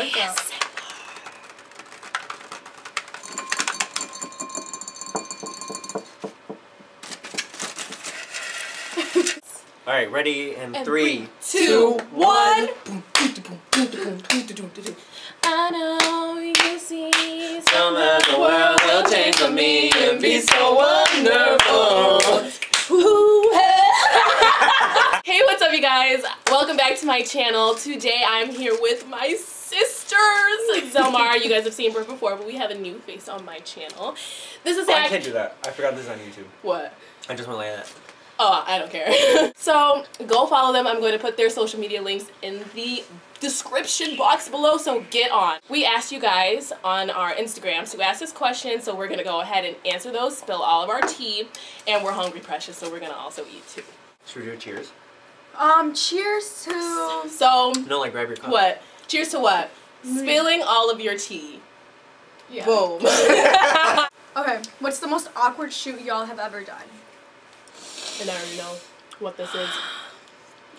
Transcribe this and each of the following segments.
like that. All right, ready? And 3, 2, 1. I know you see some of the world will change for me and be so wonderful. Hey, what's up, you guys? Welcome back to my channel. Today I'm here with my sisters, ZELMARA. You guys have seen her before, but we have a new face on my channel. This is I can't do that. I forgot this is on YouTube. What? I just want to lay that. Oh, I don't care. So, go follow them. I'm going to put their social media links in the description box below, so get on. We asked you guys on our Instagram to ask us questions, so we're going to go ahead and answer those, spill all of our tea, and we're hungry, precious, so we're going to also eat too. Should we do a cheers? Cheers to... So... No, like grab your cup. What? Cheers to what? Spilling all of your tea. Yeah. Boom. Okay, what's the most awkward shoot y'all have ever done? And I already know what this is.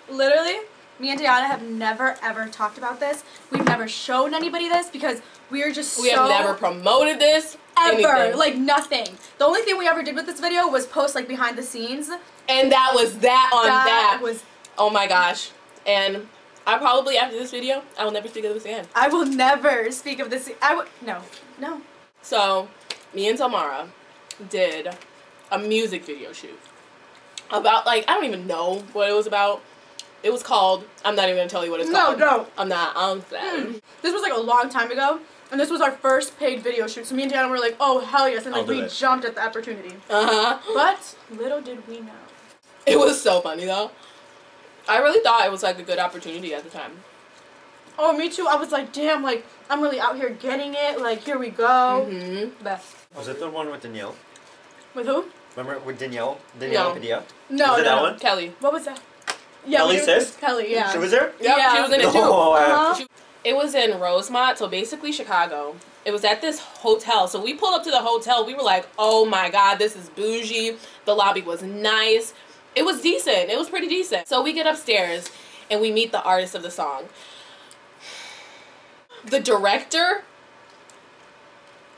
Literally, me and Diana have never ever talked about this. We've never shown anybody this because we are just We have never promoted this. Ever. Anything. Like, nothing. The only thing we ever did with this video was post, like, behind the scenes. And that was that on that. Was... Oh my gosh. And I probably, after this video, I will never speak of this again. I will never speak of this. No. So, me and ZELMARA did a music video shoot. About, like, I don't even know what it was about. It was called, I'm not even going to tell you what it's called. No. I'm not. This was, like, a long time ago. And this was our first paid video shoot. So me and Diana were like, oh, hell yes. And, like, we jumped at the opportunity. But little did we know. It was so funny, though. I really thought it was, like, a good opportunity at the time. Oh, me too. I was like, damn, like, I'm really out here getting it. Like, here we go. Best. Was it the one with Danielle? With who? Remember with Danielle? Danielle Padilla? No, was it that one? Kelly. What was that? Yeah, Kelly sis? Kelly, yeah. She was there? Yep, Yeah. she was in it too. Oh, It was in Rosemont, so basically Chicago. It was at this hotel. So we pulled up to the hotel. We were like, oh my God, this is bougie. The lobby was nice. It was decent. It was pretty decent. So we get upstairs and we meet the artist of the song. The director,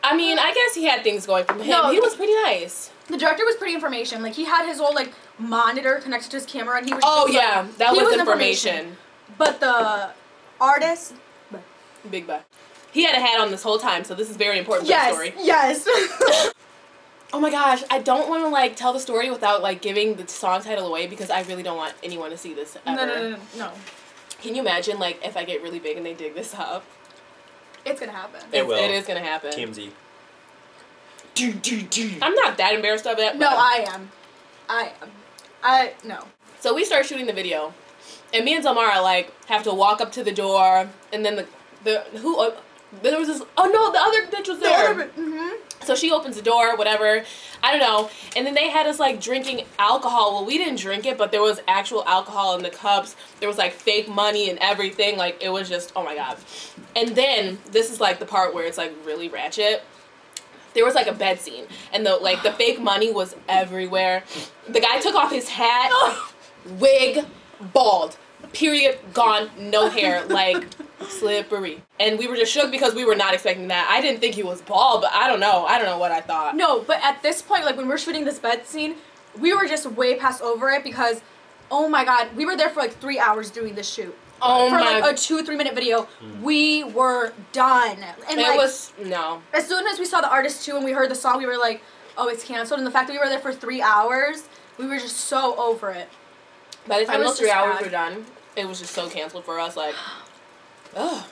I mean, I guess he had things going for him. No, he was pretty nice. The director was pretty information. Like, he had his whole, like, monitor connected to his camera, and he was Oh, just, yeah. like, That he was information. But the artist... Big butt. He had a hat on this whole time, so this is very important to the story. Yes. Oh my gosh, I don't want to, like, tell the story without, like, giving the song title away because I really don't want anyone to see this ever. No. Can you imagine, like, if I get really big and they dig this up? It's gonna happen. It will. It is gonna happen. TMZ. I'm not that embarrassed of it. No, I am. No. So we start shooting the video, and me and ZELMARA, like, have to walk up to the door, and then there was this, oh no, the other bitch was there. So she opens the door, whatever, I don't know, and then they had us, like, drinking alcohol. Well, we didn't drink it, but there was actual alcohol in the cups. There was, like, fake money and everything. Like, it was just, oh my God. And then, this is, like, the part where it's, like, really ratchet. There was, like, a bed scene, and the fake money was everywhere. The guy took off his hat, wig, bald, period, gone, no hair, like, slippery. And we were just shook because we were not expecting that. I didn't think he was bald, but I don't know what I thought. No, but at this point, like, when we're shooting this bed scene, we were just way past over it because, oh my God, we were there for, like, 3 hours doing this shoot. Oh for, my. like, a 2-3 minute video, we were done. And, it like, was, no. As soon as we saw the artist, too, and we heard the song, we were like, oh, it's canceled. And the fact that we were there for 3 hours, we were just so over it. By the time those 3 hours were done, it was just so canceled for us, like, ugh.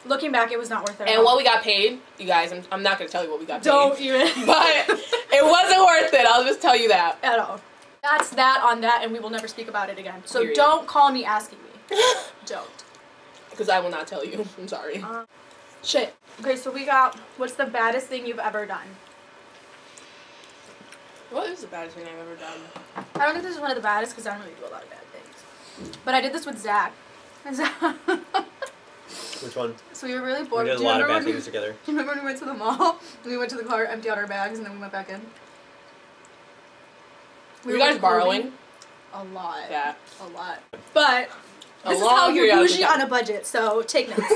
Looking back, it was not worth it. And what we got paid, you guys, I'm not going to tell you what we got paid. Don't even. But it wasn't worth it, I'll just tell you that. At all. That's that on that, and we will never speak about it again. So Period. don't call me asking me. Don't. Because I will not tell you. I'm sorry. Shit. Okay, so we got, what's the baddest thing you've ever done? What is the baddest thing I've ever done? I don't think this is one of the baddest because I don't really do a lot of bad things. But I did this with Zach. Which one? So we were really bored. We did a lot of bad things together. Do you remember when we went to the mall? We went to the car, emptied out our bags, and then we went back in? Were you guys borrowing? A lot. Yeah. A lot. But A this is long how you're period of bougie time. on a budget, so take notes.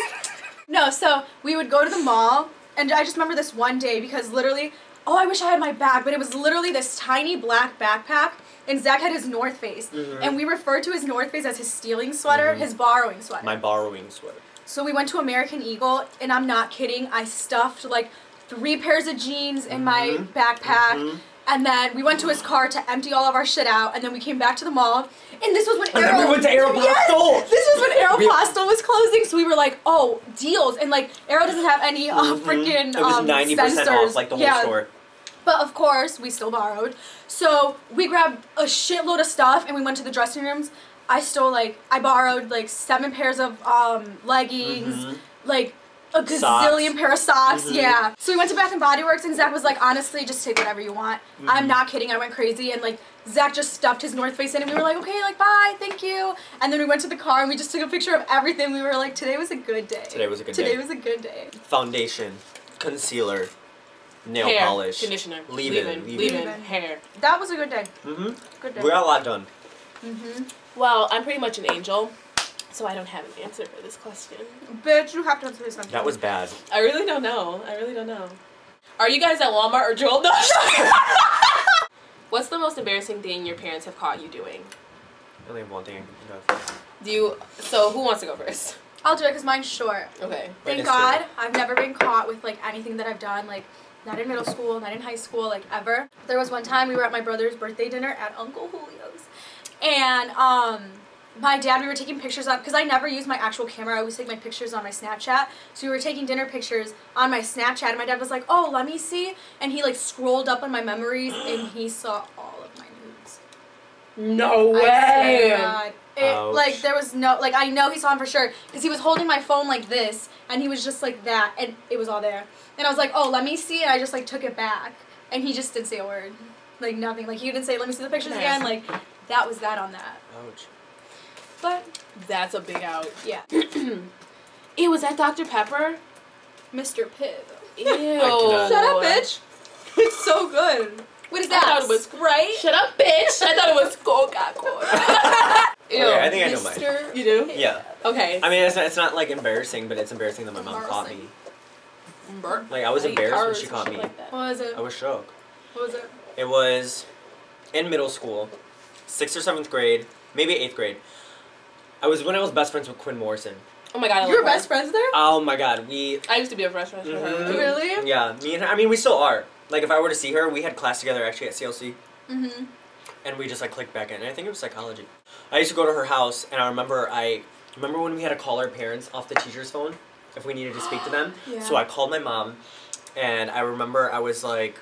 No, so we would go to the mall, and I just remember this one day because literally, oh, I wish I had my bag, but it was literally this tiny black backpack, and Zach had his North Face, and we referred to his North Face as his stealing sweater, his borrowing sweater. My borrowing sweater. So we went to American Eagle, and I'm not kidding, I stuffed like 3 pairs of jeans in my backpack, and then we went to his car to empty all of our shit out, and then we came back to the mall, and this was when And then we went to Aeropostale! Yes! This was when Aeropostale was closing, so we were like, oh, deals, and like, Aero doesn't have any freaking It was 90% sensors. off, like the whole store. But of course, we still borrowed. So we grabbed a shitload of stuff, and we went to the dressing rooms. I borrowed like 7 pairs of leggings, like a gazillion pair of socks, yeah. So we went to Bath and Body Works, and Zach was like, honestly, just take whatever you want. I'm not kidding, I went crazy, and like, Zach just stuffed his North Face in, and we were like, okay, like, bye, thank you. And then we went to the car, and we just took a picture of everything. We were like, today was a good day. Today was a good day. Today was a good day. Foundation, concealer, nail hair, polish, conditioner, leave-in, hair. That was a good day. Good day. We got a lot done. Well, I'm pretty much an angel, so I don't have an answer for this question. Bitch, you have to say something. That was bad. I really don't know. I really don't know. Are you guys at Walmart or Jewel? No. What's the most embarrassing thing your parents have caught you doing? I only have one thing I can think of. So who wants to go first? I'll do it because mine's short. Okay. Thank God I've never been caught with like anything that I've done, like not in middle school, not in high school, like ever. There was one time we were at my brother's birthday dinner at Uncle Julio's, and my dad, we were taking pictures on, because I never use my actual camera, I always take my pictures on my Snapchat, so we were taking dinner pictures on my Snapchat, and my dad was like, oh, let me see, and he like scrolled up on my memories, and he saw all of my nudes. No way! I swear to God. Like, there was no, like, I know he saw him for sure, because he was holding my phone like this, and he was just like that, and it was all there. And I was like, oh, let me see, and I just like took it back, and he just didn't say a word. Like, nothing. Like, he didn't say, let me see the pictures again, like, that was that on that. Ouch. But that's a big out. Yeah. Ew, was that Dr. Pepper? Mr. Pibb. Ew. Shut up, bitch. It's so good. What is that? I thought it was Sprite? Shut up, bitch. I thought it was Coca-Cola. Ew. Okay, I think I know mine. You do? Yeah. Okay. I mean, it's not like embarrassing, but it's embarrassing that my mom caught me. Like, I was embarrassed when she caught me. What was it? I was shook. What was it? It was in middle school, 6th or 7th grade, maybe 8th grade. I was best friends with Quinn Morrison. Oh my God, You were best friends there? Oh my God, I used to be a best friend with her. Really? Yeah, me and her, I mean, we still are. Like, if I were to see her, we had class together actually at CLC. And we just, like, clicked back in. And I think it was psychology. I used to go to her house, and I remember when we had to call our parents off the teacher's phone if we needed to speak to them. Yeah. So I called my mom, and I remember I was like,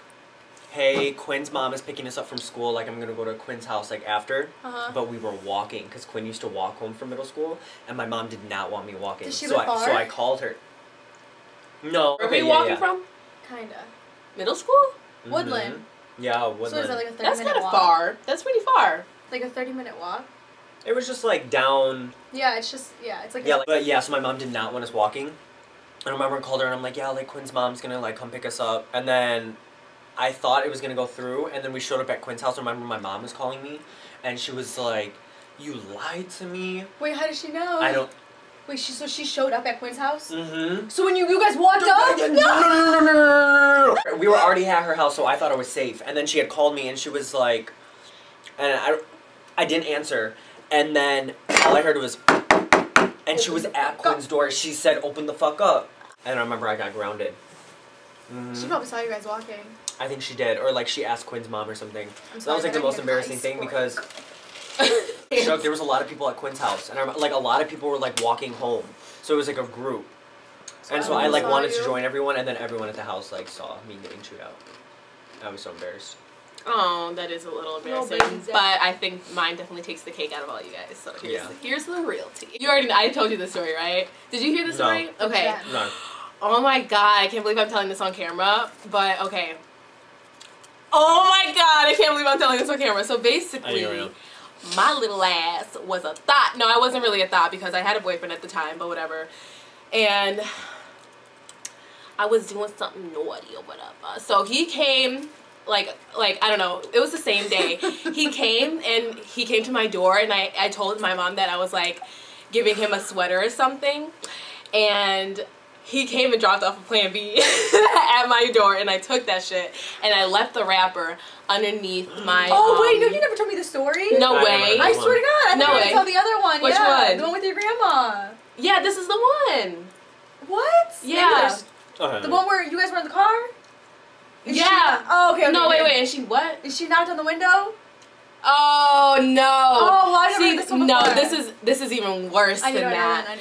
hey, Quinn's mom is picking us up from school, like, I'm gonna go to Quinn's house, like, after. But we were walking, because Quinn used to walk home from middle school, and my mom did not want me walking. Did she so live far? I called her. No. Where were you walking from? Kinda. Middle school? Woodland. Yeah, Woodland. So is that like a 30-minute walk? That's kind of far. That's pretty far. Like a 30-minute walk? It was just, like, down... Yeah, it's just, yeah, it's like... Yeah, but yeah, so my mom did not want us walking. And I remember I called her, and I'm like, yeah, like, Quinn's mom's gonna, like, come pick us up. And then I thought it was gonna go through, and then we showed up at Quinn's house, and I remember my mom was calling me, and she was like, you lied to me. Wait, how did she know? I don't... Wait, so she showed up at Quinn's house? Mm-hmm. So when you guys walked up? No. We were already at her house, so I thought I was safe. And then she had called me, and she was like... And I didn't answer. And then all I heard was... And she was at Quinn's door. She said, open the fuck up. And I remember I got grounded. She probably saw you guys walking. I think she did. Or like she asked Quinn's mom or something. So that was like the most embarrassing thing because... Shook, there was a lot of people at Quinn's house. And like a lot of people were like walking home. So it was like a group. And so I like wanted to join everyone. And then everyone at the house like saw me getting chewed out. I was so embarrassed. Oh, that is a little embarrassing. But I think mine definitely takes the cake out of all you guys. So here's the real tea. I told you the story, right? Did you hear the story? No. Okay. No. Oh my God, I can't believe I'm telling this on camera. But okay. Oh my God, I can't believe I'm telling this on camera. So basically, my little ass was a thought. No, I wasn't really a thought because I had a boyfriend at the time, but whatever. And I was doing something naughty or whatever. So he came... Like I don't know, it was the same day. He came to my door, and I told my mom that I was like giving him a sweater or something, and he came and dropped off a Plan B at my door, and I took that shit, and I left the wrapper underneath my. Oh wait, no, you never told me the story. No way. I swear to God, I no way. tell the other one. Which one? The one with your grandma. Yeah, this is the one. What? Yeah. The one where you guys were in the car. Yeah. Okay. No, wait. And she what? Is she knocked on the window? Oh no. Oh, well, I never heard this one before. No, this is even worse than that. I know.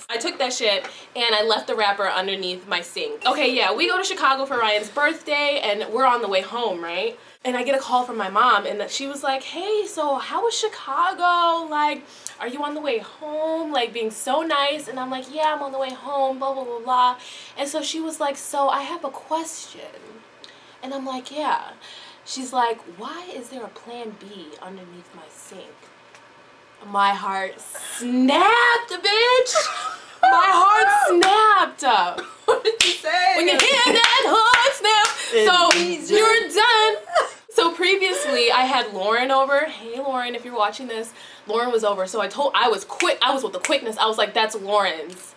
I took that shit and I left the wrapper underneath my sink. Okay, yeah, we go to Chicago for Ryan's birthday and we're on the way home, right? And I get a call from my mom and she was like, hey, so how was Chicago? Like, are you on the way home? Like, being so nice. And I'm like, yeah, I'm on the way home, blah, blah, blah, blah. And so she was like, so I have a question. And I'm like, yeah. She's like, why is there a Plan B underneath my sink? My heart snapped, bitch! My heart snapped! What did you say? When you hear that heart snap! So, you're done! So previously, I had Lauren over. Hey, Lauren, if you're watching this. Lauren was over, so I was with the quickness. I was like, that's Lauren's.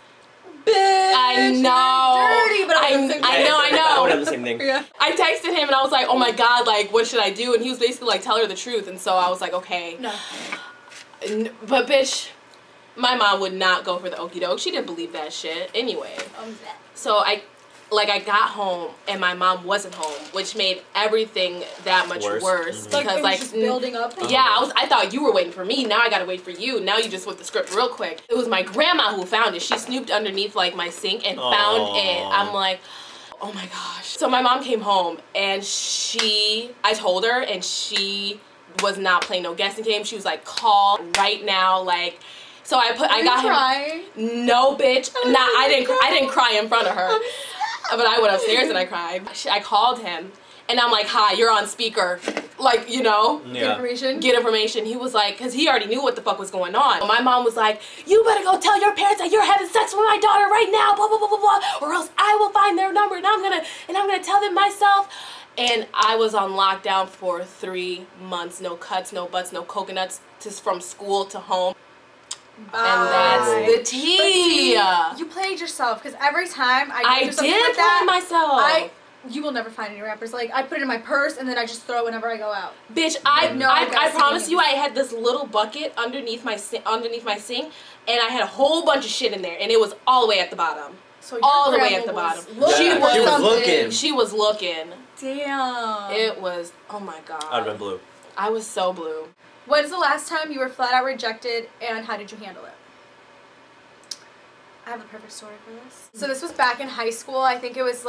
Bitch, I know. Dirty, but I know. I would have the same thing. Yeah. I texted him and I was like, oh my God, like, what should I do? And he was basically like, tell her the truth. And so I was like, okay. No. But bitch, my mom would not go for the okie doke. She didn't believe that shit anyway. So I got home and my mom wasn't home, which made everything that much worse because like just building up. Yeah, I thought you were waiting for me. Now I gotta wait for you. Now you just flipped the script real quick. It was my grandma who found it. She snooped underneath like my sink and found it. I'm like, oh my gosh. So my mom came home and I told her and she was not playing no guessing game. She was like, call right now, like. So I got crying? No, bitch. I didn't cry in front of her. But I went upstairs and I cried. I called him and I'm like, hi, you're on speaker. Like, you know. Yeah. Get information. He was like, because he already knew what the fuck was going on. My mom was like, you better go tell your parents that you're having sex with my daughter right now, blah, blah, blah, blah, blah, or else I will find their number and I'm gonna tell them myself. And I was on lockdown for 3 months. No cuts, no butts, no coconuts, just from school to home. Bye. And that's the tea. See, you played yourself because every time I did play myself. You will never find any wrappers. Like, I put it in my purse and then I just throw it whenever I go out. Bitch, I promise you, I had this little bucket underneath my sink, and I had a whole bunch of shit in there, and it was all the way at the bottom. So all the way at the bottom. She was looking. She was looking. Damn. It was. Oh my God. I'd have been blue. I was so blue. When's the last time you were flat out rejected, and how did you handle it? I have a perfect story for this. So this was back in high school. I think it was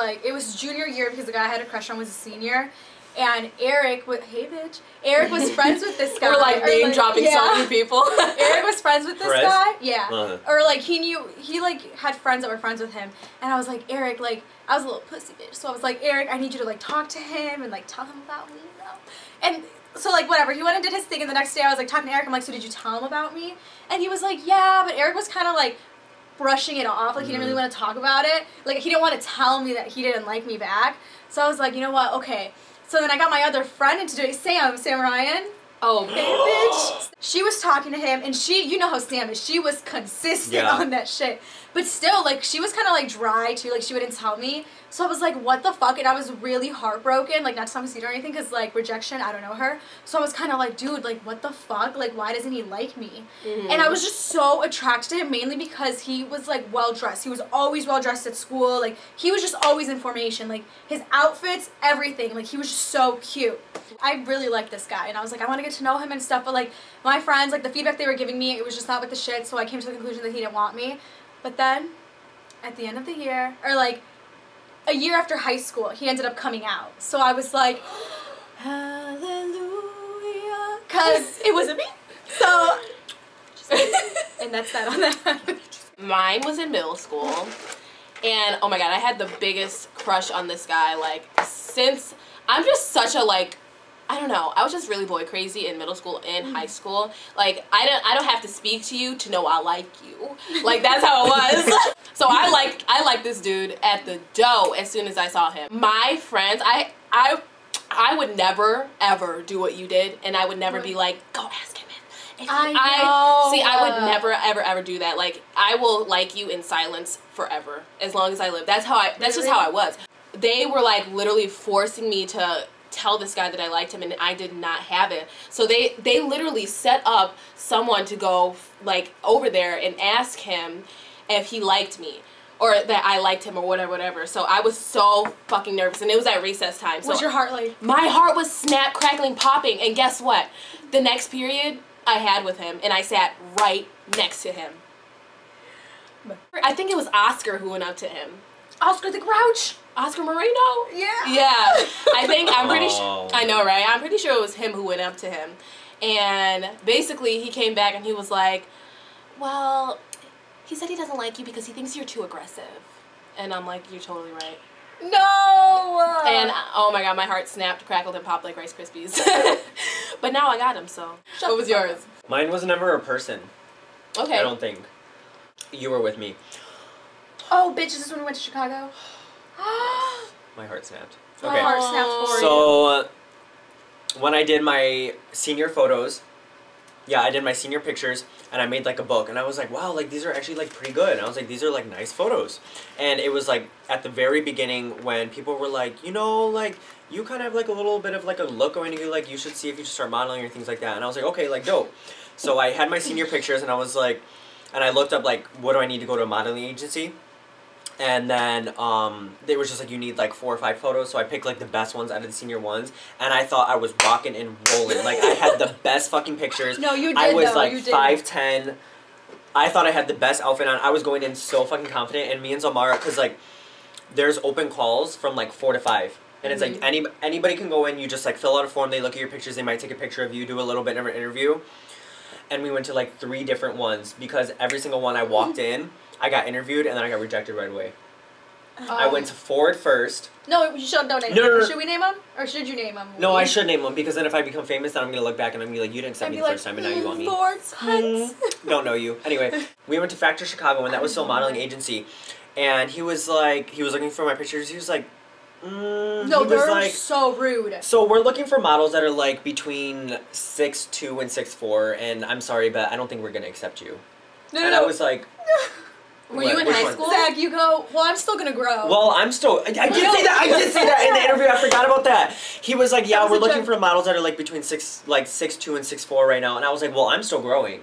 junior year because the guy I had a crush on was a senior. And Eric was, hey bitch, Eric was friends with this guy. We're like name dropping so many people. Eric was friends with this guy. Yeah. Or like he like had friends that were friends with him. And I was like, Eric, like, I was a little pussy bitch. So I was like, Eric, I need you to like talk to him and like tell him about me, you know? And so like whatever, he went and did his thing and the next day I was like talking to Eric, I'm like, so did you tell him about me? And he was like, yeah, but Eric was kind of like brushing it off, like he didn't really want to talk about it. Like he didn't want to tell me that he didn't like me back. So I was like, you know what, okay. So then I got my other friend into doing Sam Ryan. Oh, bitch. She was talking to him, and you know how Sam is. She was consistent on that shit. But still, like, she was kind of, like, dry, too. Like, she wouldn't tell me. So I was like, what the fuck? And I was really heartbroken. Like, not to sound conceited or anything, because, like, rejection, I don't know her. So I was kind of like, dude, like, what the fuck? Like, why doesn't he like me? And I was just so attracted to him, mainly because he was, like, well-dressed. He was always well-dressed at school. Like, he was just always in formation. Like, his outfits, everything. Like, he was just so cute. I really liked this guy, and I was like, I want to get to know him and stuff, but, like, my friends, like, the feedback they were giving me, it was just not with the shit, so I came to the conclusion that he didn't want me. But then, at the end of the year, or, like, a year after high school, he ended up coming out. So I was like, hallelujah, because it wasn't me. So, and that's that on that. Mine was in middle school, and, oh my God, I had the biggest crush on this guy, like, since, I'm just such a, like, I don't know. I was just really boy crazy in middle school and high school. Like, I don't have to speak to you to know I like you. Like, that's how it was. So I liked this dude at the door as soon as I saw him. My friends, I would never ever do what you did, and I would never be like, go ask him And I know. See, I would never, ever, ever do that. Like, I will like you in silence forever, as long as I live. That's just how I was. They were like literally forcing me to tell this guy that I liked him, and I did not have it. So they literally set up someone to go like over there and ask him if he liked me, or that I liked him, or whatever. So I was so fucking nervous, and it was at recess time. So was your heart like? My heart was snap, crackling, popping, and guess what? The next period I had with him, and I sat right next to him. I think it was Oscar who went up to him. Oscar the Grouch. Oscar Moreno? Yeah. Yeah. I'm pretty sure. I know, right? I'm pretty sure it was him who went up to him. And basically, he came back and he was like, well, he said he doesn't like you because he thinks you're too aggressive. And I'm like, you're totally right. No! And oh my god, my heart snapped, crackled, and popped like Rice Krispies. But now I got him, so. What was yours? Mine was never a person. Okay. I don't think. You were with me. Oh, bitch, is this when we went to Chicago? My heart snapped. My Okay. heart snapped for you. So, when I did my senior photos, yeah, I did my senior pictures, and I made like a book, and I was like, wow, like these are actually like pretty good. And I was like, these are like nice photos. And it was like at the very beginning when people were like, you know, like you kind of have like a little bit of like a look going to you, like you should see if you should start modeling or things like that. And I was like, okay, like dope. So I had my senior pictures, and I was like, and I looked up like, what do I need to go to a modeling agency? And then they were just like, you need like 4 or 5 photos. So I picked like the best ones out of the senior ones, and I thought I was rocking and rolling. Like I had the best fucking pictures. No, you did. I was though. like you did. 5'10". I thought I had the best outfit on. I was going in so fucking confident. And me and ZELMARA, because like there's open calls from like 4 to 5. And it's like anybody can go in. You just like fill out a form. They look at your pictures. They might take a picture of you, do a little bit of an interview. And we went to like 3 different ones because every single one I walked in, I got interviewed, and then I got rejected right away. I went to Ford first. No, you should don't name him. No. Should we name him? Or should you name him? No, I should name him, because then if I become famous, then I'm going to look back and I'm going to be like, you didn't accept me the first time, and now you want me. Ford's Hunts. Don't know you. Anyway, we went to Factor Chicago, and that was still a modeling agency. And he was like, he was looking for my pictures. He was like, no, they're like, so rude. So we're looking for models that are like between 6'2" and 6'4", and I'm sorry, but I don't think we're going to accept you. I was like... Were you in high school? Zach, you go, well, I'm still gonna grow. Well, I'm still, I did say that, I did say that in the interview, I forgot about that. He was like, yeah, we're looking for models that are like between 6'2" and 6'4" right now, and I was like, well, I'm still growing.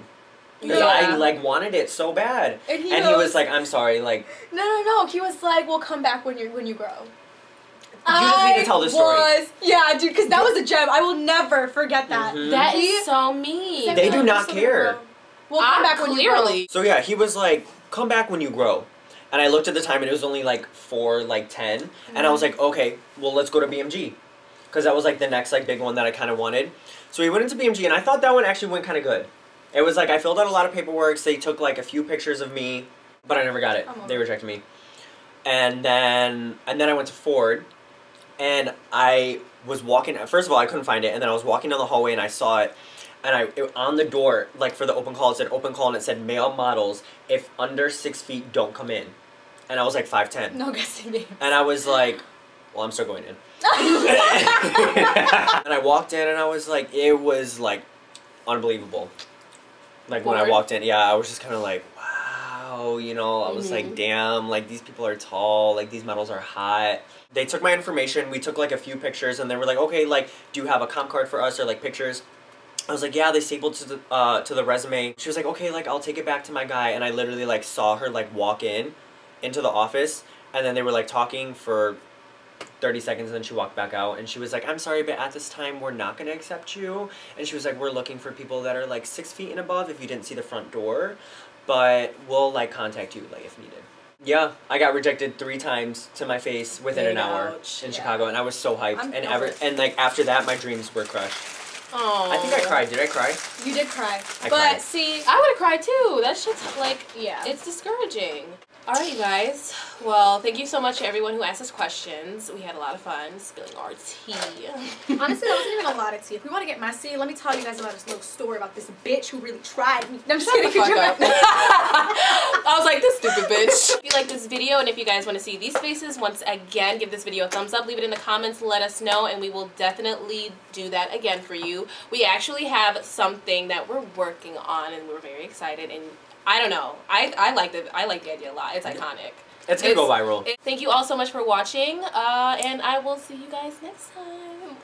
Because I like wanted it so bad. And he was like, I'm sorry, like. No, he was like, we'll come back when you grow. You just need to tell this story. Yeah, dude, because that was a gem. I will never forget that. That is so mean. They do not care. We'll come back when you grow. So yeah, he was like, come back when you grow. And I looked at the time, and it was only like 4:10, and I was like, okay, well, let's go to BMG, because that was like the next like big one that I kind of wanted. So we went into BMG, and I thought that one actually went kind of good. It was like I filled out a lot of paperwork. So they took like a few pictures of me, but I never got it. They rejected me. And then I went to Ford, and I was walking. First of all, I couldn't find it, and then I was walking down the hallway, and I saw it. And on the door, like for the open call, it said open call, and it said male models, if under 6 feet, don't come in. And I was like 5'10". No guessing names. And I was like, well, I'm still going in. And I walked in, and I was like, it was like unbelievable. Like when I walked in, yeah, I was just kind of like, wow, you know, I was like, damn, like these people are tall, like these models are hot. They took my information, we took like a few pictures, and they were like, okay, like, do you have a comp card for us, or like pictures? I was like, yeah, they stapled to the resume. She was like, okay, like, I'll take it back to my guy. And I literally, like, saw her, like, walk into the office. And then they were, like, talking for 30 seconds. And then she walked back out. And she was like, I'm sorry, but at this time, we're not going to accept you. And she was like, we're looking for people that are, like, 6 feet and above if you didn't see the front door. But we'll, like, contact you, like, if needed. Yeah, I got rejected 3 times to my face within an hour in Chicago. And I was so hyped. And, like, after that, my dreams were crushed. Oh. I think I cried. Did I cry? You did cry. I cried. See, I would have cried too. That shit's like, yeah, it's discouraging. Alright, you guys. Well, thank you so much to everyone who asked us questions. We had a lot of fun spilling our tea. Honestly, that wasn't even a lot of tea. If we want to get messy, let me tell you guys about this little story about this bitch who really tried me. No, I'm just kidding. Fuck up. I was like, this stupid bitch. If you like this video, and if you guys want to see these faces, once again, give this video a thumbs up, leave it in the comments, let us know, and we will definitely do that again for you. you. We actually have something that we're working on, and we're very excited. And I don't know, I like the idea a lot. It's iconic. It's gonna go viral. Thank you all so much for watching, and I will see you guys next time.